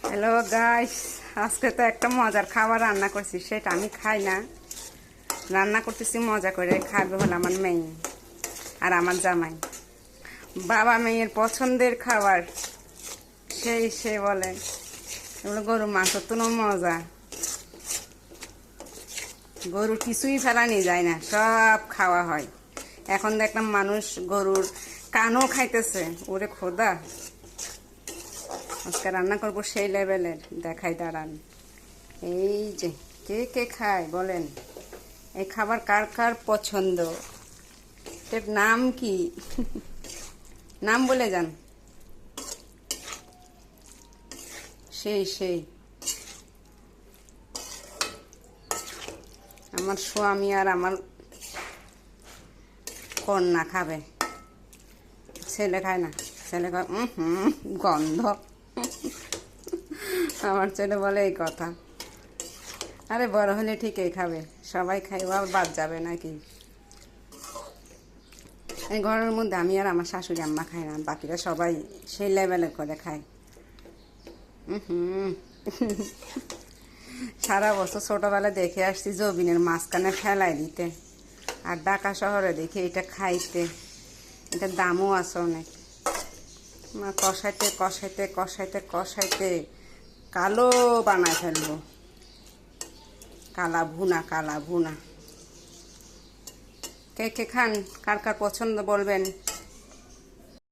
Hello guys, আজকে তো একটা মজার খাবার রান্না করছি, সেটা আমি খাই না। রান্না করতেছি মজা করে, খাবে হলো আমার মেয়ে আর আমার জামাই। বাবা মেয়ের পছন্দের খাবার, সে বলে এগুলো গরু মাংস তো মজা। গরু কিছুই ফেলানি যায় না, সব খাওয়া হয়। এখন দেখলাম মানুষ গরুর কানও খাইতেছে। ওরে খোদা, আজকে রান্না করবো সেই লেভেলের, দেখাই দাঁড়ান। এই যে কে কে খায় বলেন, এই খাবার কার কার পছন্দ? এর নাম কি? নাম বলে যান। সেই আমার স্বামী আর আমার কন্যা খাবে, ছেলে খায় না। ছেলে কয় গন্ধ। আমার ছেলে বলে এই কথা। আরে বড় হলে ঠিকই খাবে, সবাই খাইব, আবার বাদ যাবে নাকি? এই ঘরের মধ্যে আমি আর আমার শাশুড়ি আম্মা খাই না, বাকিরা সবাই সেই লেভেলের করে খায়। সারা বছর ছোটবেলা দেখে আসছি জবিনের মাঝখানে ফেলাই দিতে, আর ঢাকা শহরে দেখি এটা খাইতে। এটার দামও আছে অনেক। কষাইতে কষাইতে কষাইতে কষাইতে কালো বানায় ফেলবো। কালা ভুনা, কালা ভুনা। কে কে খান, কার কার পছন্দ বলবেন।